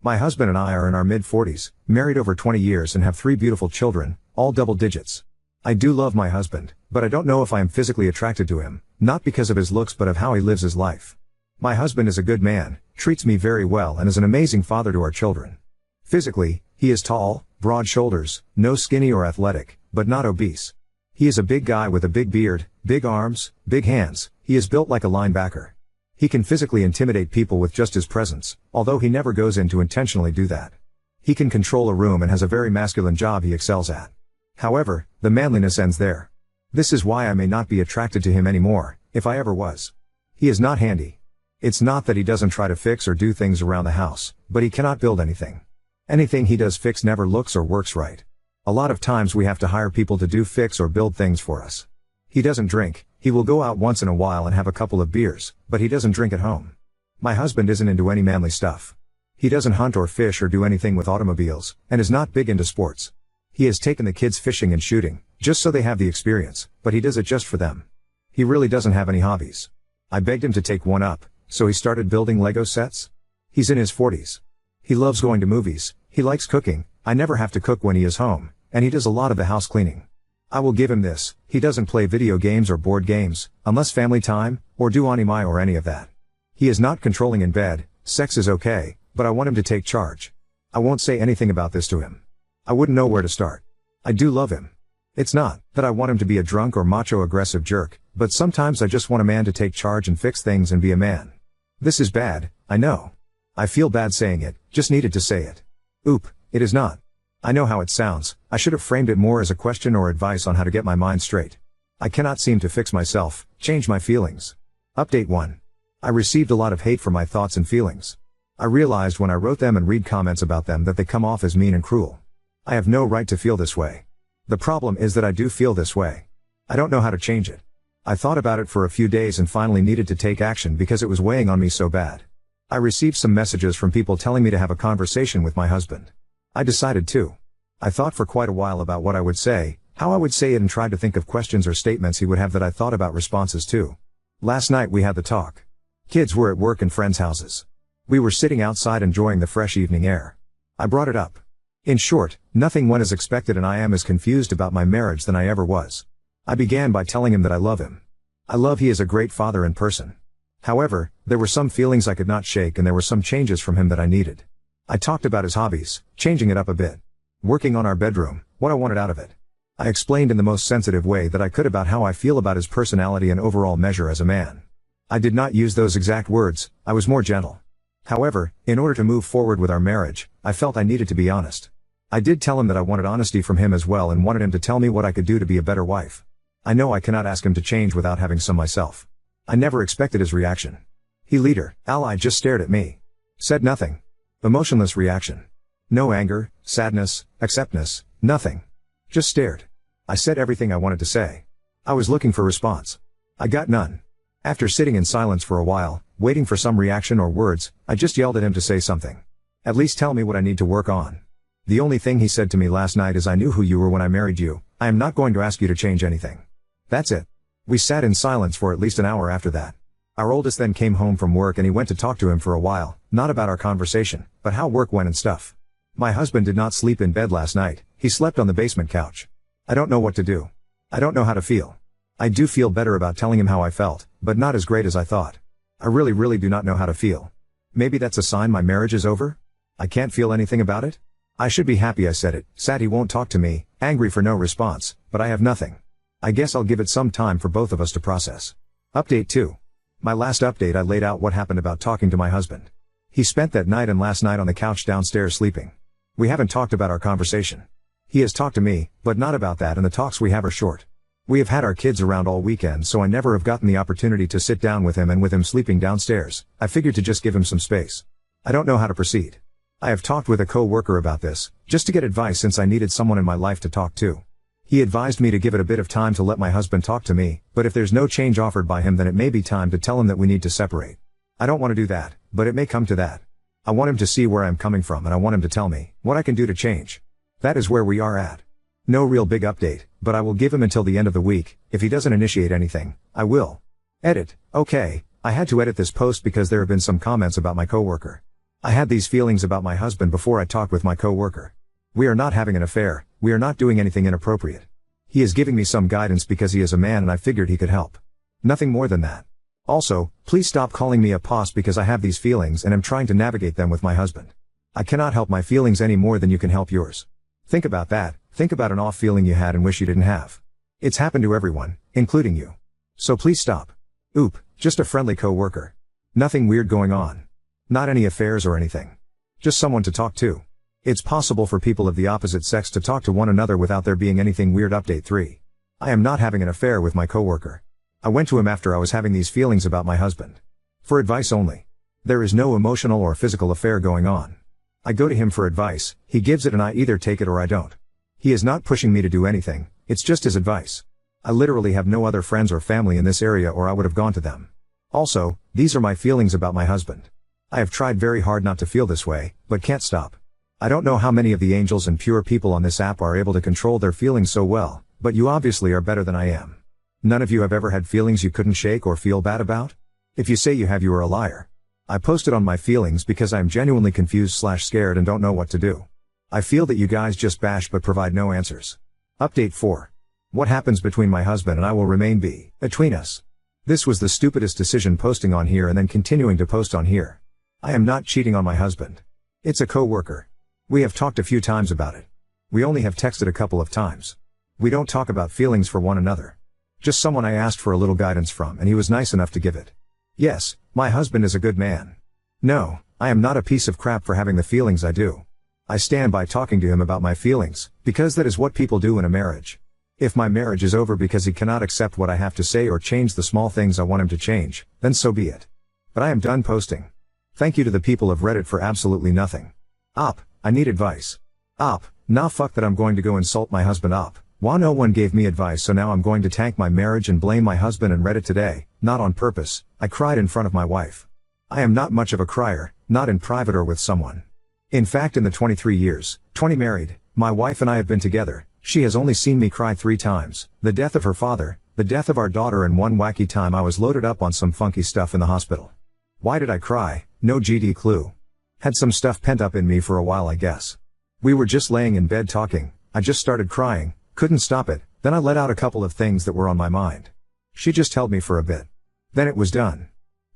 My husband and I are in our mid-40s, married over 20 years and have 3 beautiful children, all double digits. I do love my husband, but I don't know if I am physically attracted to him, not because of his looks but of how he lives his life. My husband is a good man, treats me very well and is an amazing father to our children. Physically, he is tall, broad shoulders, no skinny or athletic, but not obese. He is a big guy with a big beard, big arms, big hands. He is built like a linebacker. He can physically intimidate people with just his presence, although he never goes in to intentionally do that. He can control a room and has a very masculine job he excels at. However, the manliness ends there. This is why I may not be attracted to him anymore, if I ever was. He is not handy. It's not that he doesn't try to fix or do things around the house, but he cannot build anything. Anything he does fix never looks or works right. A lot of times we have to hire people to do fix or build things for us. He doesn't drink. He will go out once in a while and have a couple of beers, but he doesn't drink at home. My husband isn't into any manly stuff. He doesn't hunt or fish or do anything with automobiles, and is not big into sports. He has taken the kids fishing and shooting, just so they have the experience, but he does it just for them. He really doesn't have any hobbies. I begged him to take one up, so he started building Lego sets. He's in his 40s. He loves going to movies, he likes cooking. I never have to cook when he is home, and he does a lot of the house cleaning. I will give him this, he doesn't play video games or board games, unless family time, or do anime or any of that. He is not controlling in bed, sex is okay, but I want him to take charge. I won't say anything about this to him. I wouldn't know where to start. I do love him. It's not that I want him to be a drunk or macho aggressive jerk, but sometimes I just want a man to take charge and fix things and be a man. This is bad, I know. I feel bad saying it, just needed to say it. Oop, it is not. I know how it sounds. I should have framed it more as a question or advice on how to get my mind straight. I cannot seem to fix myself, change my feelings. Update 1. I received a lot of hate for my thoughts and feelings. I realized when I wrote them and read comments about them that they come off as mean and cruel. I have no right to feel this way. The problem is that I do feel this way. I don't know how to change it. I thought about it for a few days and finally needed to take action because it was weighing on me so bad. I received some messages from people telling me to have a conversation with my husband. I decided to. I thought for quite a while about what I would say, how I would say it, and tried to think of questions or statements he would have that I thought about responses to. Last night we had the talk. Kids were at work and friends' houses. We were sitting outside enjoying the fresh evening air. I brought it up. In short, nothing went as expected and I am as confused about my marriage than I ever was. I began by telling him that I love him. I love he is a great father in person. However, there were some feelings I could not shake and there were some changes from him that I needed. I talked about his hobbies, changing it up a bit. Working on our bedroom, what I wanted out of it. I explained in the most sensitive way that I could about how I feel about his personality and overall measure as a man. I did not use those exact words, I was more gentle. However, in order to move forward with our marriage, I felt I needed to be honest. I did tell him that I wanted honesty from him as well and wanted him to tell me what I could do to be a better wife. I know I cannot ask him to change without having some myself. I never expected his reaction. He leader, ally just stared at me. Said nothing. Emotionless reaction. No anger, sadness, acceptance, nothing. Just stared. I said everything I wanted to say. I was looking for response. I got none. After sitting in silence for a while, waiting for some reaction or words, I just yelled at him to say something. At least tell me what I need to work on. The only thing he said to me last night is, I knew who you were when I married you. I am not going to ask you to change anything. That's it. We sat in silence for at least an hour after that. Our oldest then came home from work and he went to talk to him for a while, not about our conversation, but how work went and stuff. My husband did not sleep in bed last night, he slept on the basement couch. I don't know what to do. I don't know how to feel. I do feel better about telling him how I felt, but not as great as I thought. I really do not know how to feel. Maybe that's a sign my marriage is over? I can't feel anything about it? I should be happy I said it, sad he won't talk to me, angry for no response, but I have nothing. I guess I'll give it some time for both of us to process. Update 2. My last update I laid out what happened about talking to my husband. He spent that night and last night on the couch downstairs sleeping. We haven't talked about our conversation. He has talked to me, but not about that, and the talks we have are short. We have had our kids around all weekend, so I never have gotten the opportunity to sit down with him, and with him sleeping downstairs, I figured to just give him some space. I don't know how to proceed. I have talked with a co-worker about this, just to get advice since I needed someone in my life to talk to. He advised me to give it a bit of time to let my husband talk to me, but if there's no change offered by him then it may be time to tell him that we need to separate. I don't want to do that, but it may come to that. I want him to see where I'm coming from and I want him to tell me what I can do to change. That is where we are at. No real big update, but I will give him until the end of the week. If he doesn't initiate anything, I will. Edit. Okay, I had to edit this post because there have been some comments about my coworker. I had these feelings about my husband before I talked with my coworker. We are not having an affair, we are not doing anything inappropriate. He is giving me some guidance because he is a man and I figured he could help. Nothing more than that. Also, please stop calling me a poss because I have these feelings and am trying to navigate them with my husband. I cannot help my feelings any more than you can help yours. Think about that, think about an off feeling you had and wish you didn't have. It's happened to everyone, including you. So please stop. Oop, just a friendly coworker. Nothing weird going on. Not any affairs or anything. Just someone to talk to. It's possible for people of the opposite sex to talk to one another without there being anything weird. Update 3. I am not having an affair with my coworker. I went to him after I was having these feelings about my husband. For advice only. There is no emotional or physical affair going on. I go to him for advice, he gives it and I either take it or I don't. He is not pushing me to do anything, it's just his advice. I literally have no other friends or family in this area or I would have gone to them. Also, these are my feelings about my husband. I have tried very hard not to feel this way, but can't stop. I don't know how many of the angels and pure people on this app are able to control their feelings so well, but you obviously are better than I am. None of you have ever had feelings you couldn't shake or feel bad about? If you say you have, you are a liar. I posted on my feelings because I am genuinely confused/scared and don't know what to do. I feel that you guys just bash but provide no answers. Update 4. What happens between my husband and I will remain between us. This was the stupidest decision, posting on here and then continuing to post on here. I am not cheating on my husband. It's a coworker. We have talked a few times about it. We only have texted a couple of times. We don't talk about feelings for one another. Just someone I asked for a little guidance from and he was nice enough to give it. Yes, my husband is a good man. No, I am not a piece of crap for having the feelings I do. I stand by talking to him about my feelings, because that is what people do in a marriage. If my marriage is over because he cannot accept what I have to say or change the small things I want him to change, then so be it. But I am done posting. Thank you to the people of Reddit for absolutely nothing. I need advice. Nah, fuck that, I'm going to go insult my husband. Wow, no one gave me advice, so now I'm going to tank my marriage and blame my husband and Reddit today, not on purpose. I cried in front of my wife. I am not much of a crier, not in private or with someone. In fact, in the 23 years, 20 married, my wife and I have been together, she has only seen me cry 3 times, the death of her father, the death of our daughter, and one wacky time I was loaded up on some funky stuff in the hospital. Why did I cry? No GD clue. Had some stuff pent up in me for a while, I guess. We were just laying in bed talking, I just started crying, couldn't stop it, then I let out a couple of things that were on my mind. She just held me for a bit. Then it was done.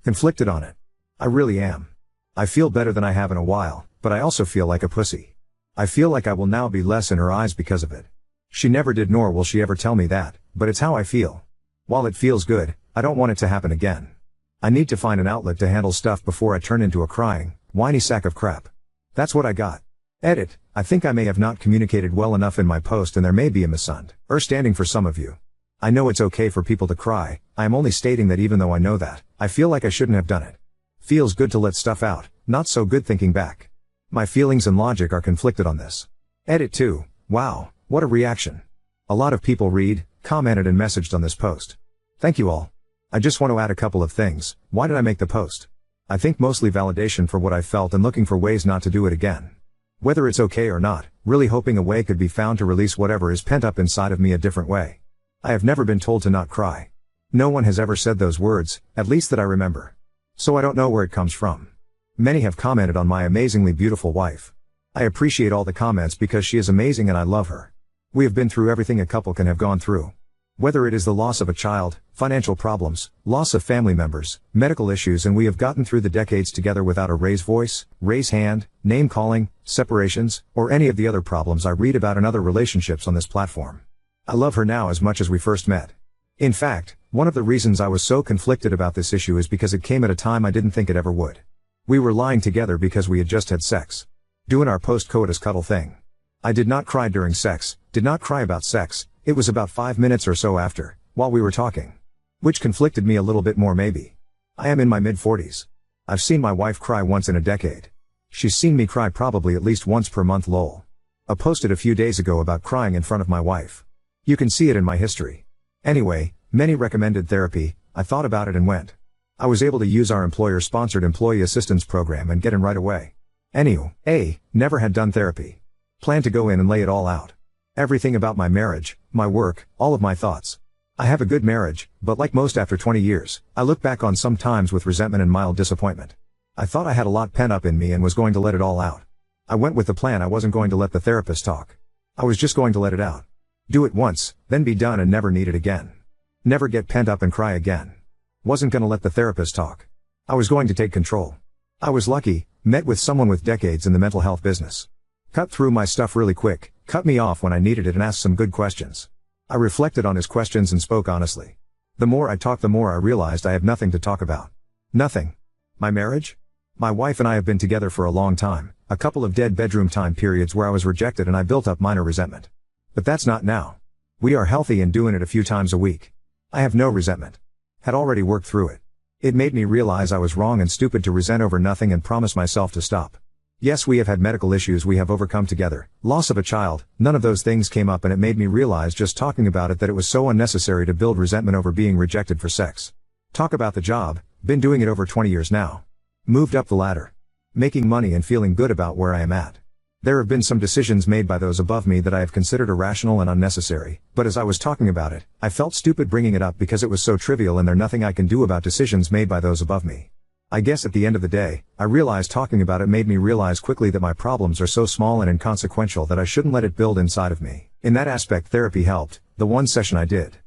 Conflicted on it. I really am. I feel better than I have in a while, but I also feel like a pussy. I feel like I will now be less in her eyes because of it. She never did, nor will she ever tell me that, but it's how I feel. While it feels good, I don't want it to happen again. I need to find an outlet to handle stuff before I turn into a crying, whiny sack of crap. That's what I got. Edit. I think I may have not communicated well enough in my post and there may be a misunderstanding for some of you. I know it's okay for people to cry, I am only stating that even though I know that, I feel like I shouldn't have done it. Feels good to let stuff out, not so good thinking back. My feelings and logic are conflicted on this. Edit 2. Wow, what a reaction. A lot of people read, commented and messaged on this post. Thank you all. I just want to add a couple of things. Why did I make the post? I think mostly validation for what I felt and looking for ways not to do it again. Whether it's okay or not, really hoping a way could be found to release whatever is pent up inside of me a different way. I have never been told to not cry. No one has ever said those words, at least that I remember. So I don't know where it comes from. Many have commented on my amazingly beautiful wife. I appreciate all the comments because she is amazing and I love her. We have been through everything a couple can have gone through. Whether it is the loss of a child, financial problems, loss of family members, medical issues, and we have gotten through the decades together without a raised voice, raise hand, name calling, separations, or any of the other problems I read about in other relationships on this platform. I love her now as much as we first met. In fact, one of the reasons I was so conflicted about this issue is because it came at a time I didn't think it ever would. We were lying together because we had just had sex. Doing our post-coitus cuddle thing. I did not cry during sex, did not cry about sex. It was about 5 minutes or so after, while we were talking. Which conflicted me a little bit more maybe. I am in my mid-40s. I've seen my wife cry once in a decade. She's seen me cry probably at least once per month lol. I posted a few days ago about crying in front of my wife. You can see it in my history. Anyway, many recommended therapy, I thought about it and went. I was able to use our employer-sponsored employee assistance program and get in right away. Never had done therapy. Plan to go in and lay it all out. Everything about my marriage, my work, all of my thoughts. I have a good marriage, but like most after 20 years, I look back on some times with resentment and mild disappointment. I thought I had a lot pent up in me and was going to let it all out. I went with the plan I wasn't going to let the therapist talk. I was just going to let it out. Do it once, then be done and never need it again. Never get pent up and cry again. Wasn't gonna let the therapist talk. I was going to take control. I was lucky, met with someone with decades in the mental health business. Cut through my stuff really quick, cut me off when I needed it and asked some good questions. I reflected on his questions and spoke honestly. The more I talked, the more I realized I have nothing to talk about. Nothing. My marriage? My wife and I have been together for a long time, a couple of dead bedroom time periods where I was rejected and I built up minor resentment. But that's not now. We are healthy and doing it a few times a week. I have no resentment. Had already worked through it. It made me realize I was wrong and stupid to resent over nothing and promise myself to stop. Yes, we have had medical issues we have overcome together, loss of a child, none of those things came up and it made me realize just talking about it that it was so unnecessary to build resentment over being rejected for sex. Talk about the job, been doing it over 20 years now. Moved up the ladder. Making money and feeling good about where I am at. There have been some decisions made by those above me that I have considered irrational and unnecessary, but as I was talking about it, I felt stupid bringing it up because it was so trivial and there's nothing I can do about decisions made by those above me. I guess at the end of the day, I realized talking about it made me realize quickly that my problems are so small and inconsequential that I shouldn't let it build inside of me. In that aspect, therapy helped, the one session I did.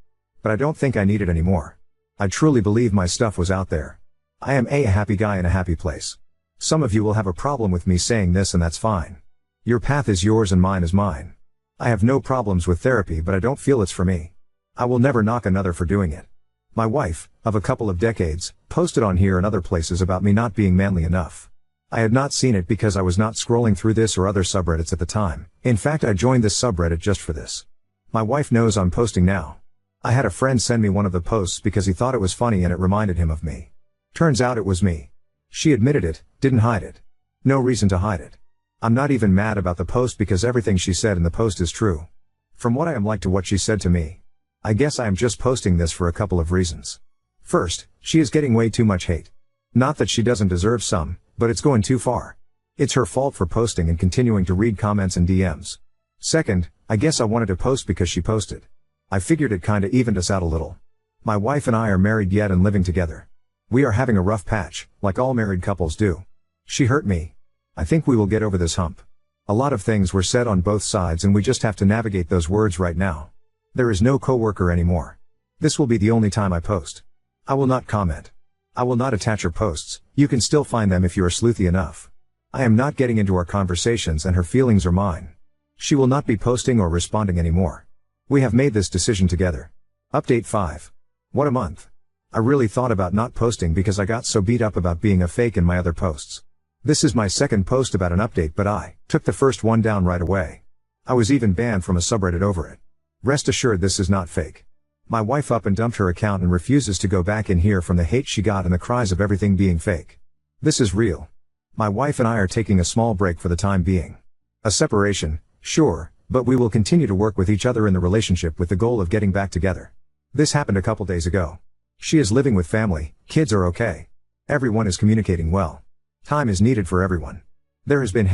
But I don't think I need it anymore. I truly believe my stuff was out there. I am a happy guy in a happy place. Some of you will have a problem with me saying this and that's fine. Your path is yours and mine is mine. I have no problems with therapy, but I don't feel it's for me. I will never knock another for doing it. My wife, of a couple of decades, posted on here and other places about me not being manly enough. I had not seen it because I was not scrolling through this or other subreddits at the time. In fact, I joined this subreddit just for this. My wife knows I'm posting now. I had a friend send me one of the posts because he thought it was funny and it reminded him of me. Turns out it was me. She admitted it, didn't hide it. No reason to hide it. I'm not even mad about the post because everything she said in the post is true. From what I am like to what she said to me. I guess I am just posting this for a couple of reasons. First, she is getting way too much hate. Not that she doesn't deserve some, but it's going too far. It's her fault for posting and continuing to read comments and DMs. Second, I guess I wanted to post because she posted. I figured it kinda evened us out a little. My wife and I are married yet and living together. We are having a rough patch, like all married couples do. She hurt me. I think we will get over this hump. A lot of things were said on both sides and we just have to navigate those words right now. There is no coworker anymore. This will be the only time I post. I will not comment. I will not attach her posts, you can still find them if you are sleuthy enough. I am not getting into our conversations and her feelings are mine. She will not be posting or responding anymore. We have made this decision together. Update 5. What a month. I really thought about not posting because I got so beat up about being a fake in my other posts. This is my second post about an update, but I took the first one down right away. I was even banned from a subreddit over it. Rest assured this is not fake. My wife up and dumped her account and refuses to go back in here from the hate she got and the cries of everything being fake. This is real. My wife and I are taking a small break for the time being. A separation, sure, but we will continue to work with each other in the relationship with the goal of getting back together. This happened a couple days ago. She is living with family, kids are okay. Everyone is communicating well. Time is needed for everyone. There has been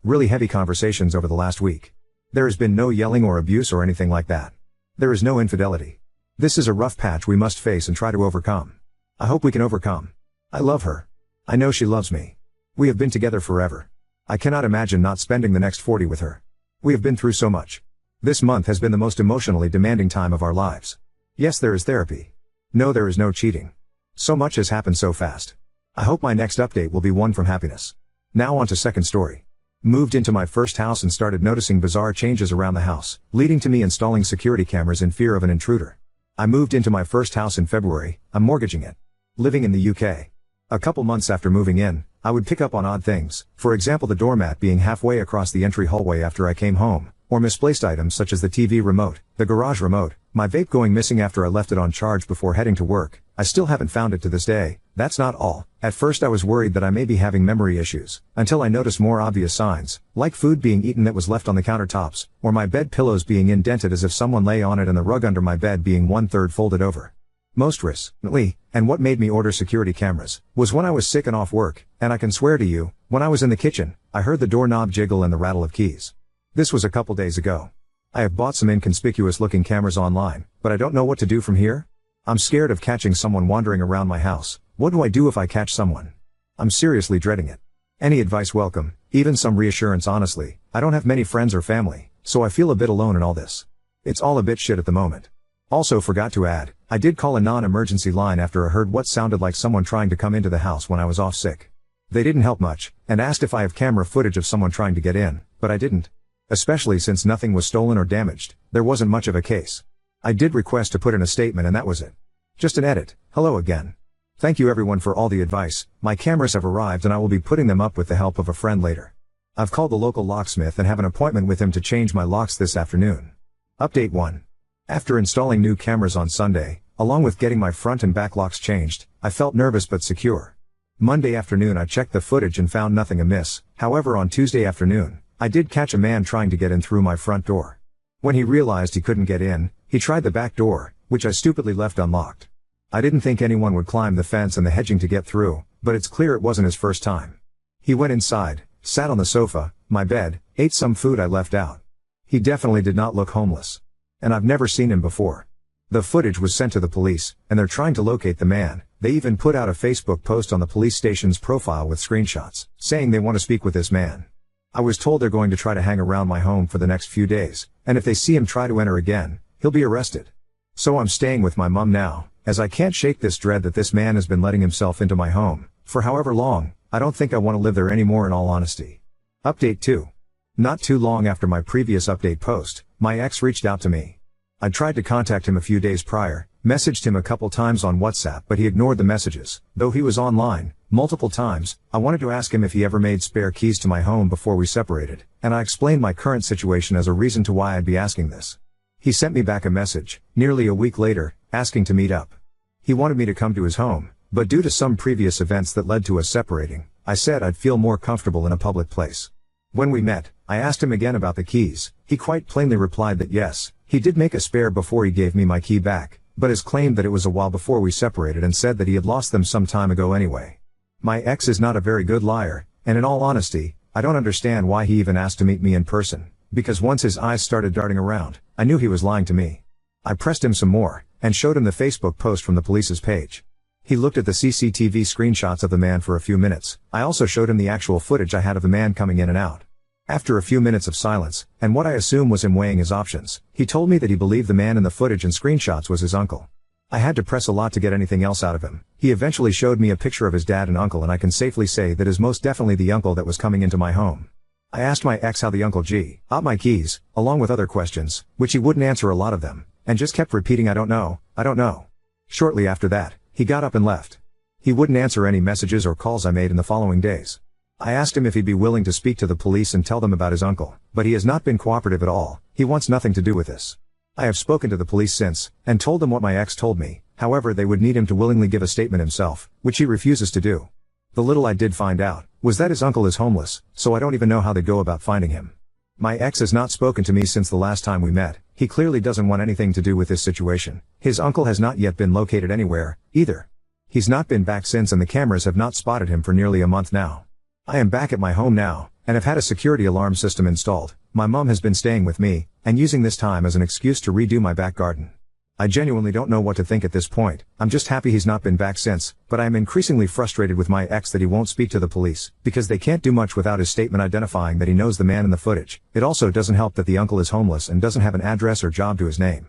really heavy conversations over the last week. There has been no yelling or abuse or anything like that. There is no infidelity. This is a rough patch we must face and try to overcome. I hope we can overcome. I love her. I know she loves me. We have been together forever. I cannot imagine not spending the next 40 with her. We have been through so much. This month has been the most emotionally demanding time of our lives. Yes, there is therapy. No, there is no cheating. So much has happened so fast. I hope my next update will be one from happiness. Now on to second story. Moved into my first house and started noticing bizarre changes around the house, leading to me installing security cameras in fear of an intruder. I moved into my first house in February, I'm mortgaging it. Living in the UK. A couple months after moving in, I would pick up on odd things, for example the doormat being halfway across the entry hallway after I came home, or misplaced items such as the TV remote, the garage remote, my vape going missing after I left it on charge before heading to work. I still haven't found it to this day. That's not all. At first I was worried that I may be having memory issues, until I noticed more obvious signs, like food being eaten that was left on the countertops, or my bed pillows being indented as if someone lay on it and the rug under my bed being 1/3 folded over. Most recently, and what made me order security cameras, was when I was sick and off work, and I can swear to you, when I was in the kitchen, I heard the doorknob jiggle and the rattle of keys. This was a couple days ago. I have bought some inconspicuous looking cameras online, but I don't know what to do from here. I'm scared of catching someone wandering around my house. What do I do if I catch someone? I'm seriously dreading it. Any advice welcome, even some reassurance honestly. I don't have many friends or family, so I feel a bit alone in all this. It's all a bit shit at the moment. Also forgot to add, I did call a non-emergency line after I heard what sounded like someone trying to come into the house when I was off sick. They didn't help much, and asked if I have camera footage of someone trying to get in, but I didn't. Especially since nothing was stolen or damaged, there wasn't much of a case. I did request to put in a statement and that was it. Just an edit. Hello again. Thank you everyone for all the advice. My cameras have arrived and I will be putting them up with the help of a friend later. I've called the local locksmith and have an appointment with him to change my locks this afternoon. Update 1. After installing new cameras on Sunday, along with getting my front and back locks changed, I felt nervous but secure. Monday afternoon I checked the footage and found nothing amiss. However, on Tuesday afternoon, I did catch a man trying to get in through my front door. When he realized he couldn't get in, he tried the back door, which I stupidly left unlocked. I didn't think anyone would climb the fence and the hedging to get through, but it's clear it wasn't his first time. He went inside, sat on the sofa, my bed, ate some food I left out. He definitely did not look homeless. And I've never seen him before. The footage was sent to the police, and they're trying to locate the man. They even put out a Facebook post on the police station's profile with screenshots, saying they want to speak with this man. I was told they're going to try to hang around my home for the next few days, and if they see him try to enter again, he'll be arrested. So I'm staying with my mom now, as I can't shake this dread that this man has been letting himself into my home, for however long. I don't think I want to live there anymore in all honesty. Update 2. Not too long after my previous update post, my ex reached out to me. I tried to contact him a few days prior, messaged him a couple times on WhatsApp but he ignored the messages, though he was online, multiple times. I wanted to ask him if he ever made spare keys to my home before we separated, and I explained my current situation as a reason to why I'd be asking this. He sent me back a message, nearly a week later, asking to meet up. He wanted me to come to his home, but due to some previous events that led to us separating, I said I'd feel more comfortable in a public place. When we met, I asked him again about the keys. He quite plainly replied that yes, he did make a spare before he gave me my key back, but has claimed that it was a while before we separated and said that he had lost them some time ago anyway. My ex is not a very good liar, and in all honesty, I don't understand why he even asked to meet me in person, because once his eyes started darting around, I knew he was lying to me. I pressed him some more, and showed him the Facebook post from the police's page. He looked at the CCTV screenshots of the man for a few minutes. I also showed him the actual footage I had of the man coming in and out. After a few minutes of silence, and what I assume was him weighing his options, he told me that he believed the man in the footage and screenshots was his uncle. I had to press a lot to get anything else out of him. He eventually showed me a picture of his dad and uncle, and I can safely say that is most definitely the uncle that was coming into my home. I asked my ex how the uncle got my keys, along with other questions, which he wouldn't answer a lot of them, and just kept repeating I don't know, I don't know. Shortly after that, he got up and left. He wouldn't answer any messages or calls I made in the following days. I asked him if he'd be willing to speak to the police and tell them about his uncle, but he has not been cooperative at all. He wants nothing to do with this. I have spoken to the police since, and told them what my ex told me. However, they would need him to willingly give a statement himself, which he refuses to do. The little I did find out was that his uncle is homeless, so I don't even know how they go about finding him. My ex has not spoken to me since the last time we met. He clearly doesn't want anything to do with this situation. His uncle has not yet been located anywhere, either. He's not been back since, and the cameras have not spotted him for nearly a month now. I am back at my home now, and have had a security alarm system installed. My mom has been staying with me, and using this time as an excuse to redo my back garden. I genuinely don't know what to think at this point. I'm just happy he's not been back since, but I am increasingly frustrated with my ex that he won't speak to the police, because they can't do much without his statement identifying that he knows the man in the footage. It also doesn't help that the uncle is homeless and doesn't have an address or job to his name.